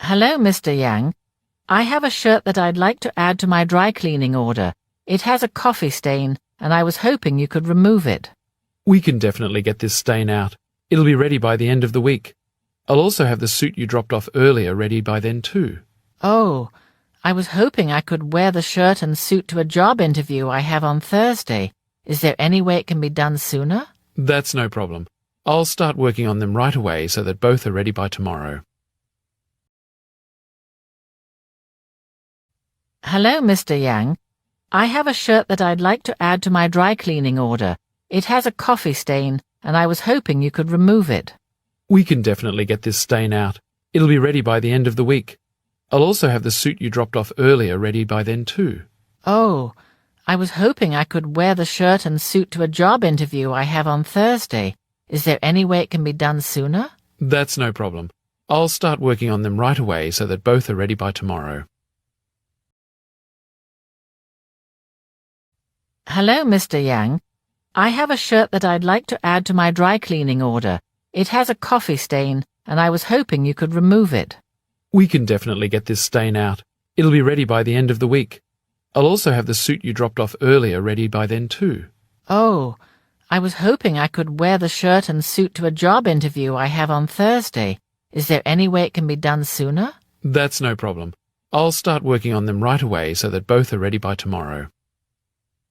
Hello, Mr. Yang. I have a shirt that I'd like to add to my dry cleaning order. It has a coffee stain, and I was hoping you could remove it. We can definitely get this stain out. It'll be ready by the end of the week. I'll also have the suit you dropped off earlier ready by then too. Oh, I was hoping I could wear the shirt and suit to a job interview I have on Thursday. Is there any way it can be done sooner? That's no problem. I'll start working on them right away so that both are ready by tomorrow. Hello, Mr. Yang. I have a shirt that I'd like to add to my dry cleaning order. It has a coffee stain, and I was hoping you could remove it. We can definitely get this stain out. It'll be ready by the end of the week. I'll also have the suit you dropped off earlier ready by then too. Oh, I was hoping I could wear the shirt and suit to a job interview I have on Thursday. Is there any way it can be done sooner? That's no problem. I'll start working on them right away so that both are ready by tomorrow. Hello, Mr. Yang. I have a shirt that I'd like to add to my dry cleaning order. It has a coffee stain, and I was hoping you could remove it. We can definitely get this stain out. It'll be ready by the end of the week. I'll also have the suit you dropped off earlier ready by then too. Oh, I was hoping I could wear the shirt and suit to a job interview I have on Thursday. Is there any way it can be done sooner? That's no problem. I'll start working on them right away so that both are ready by tomorrow.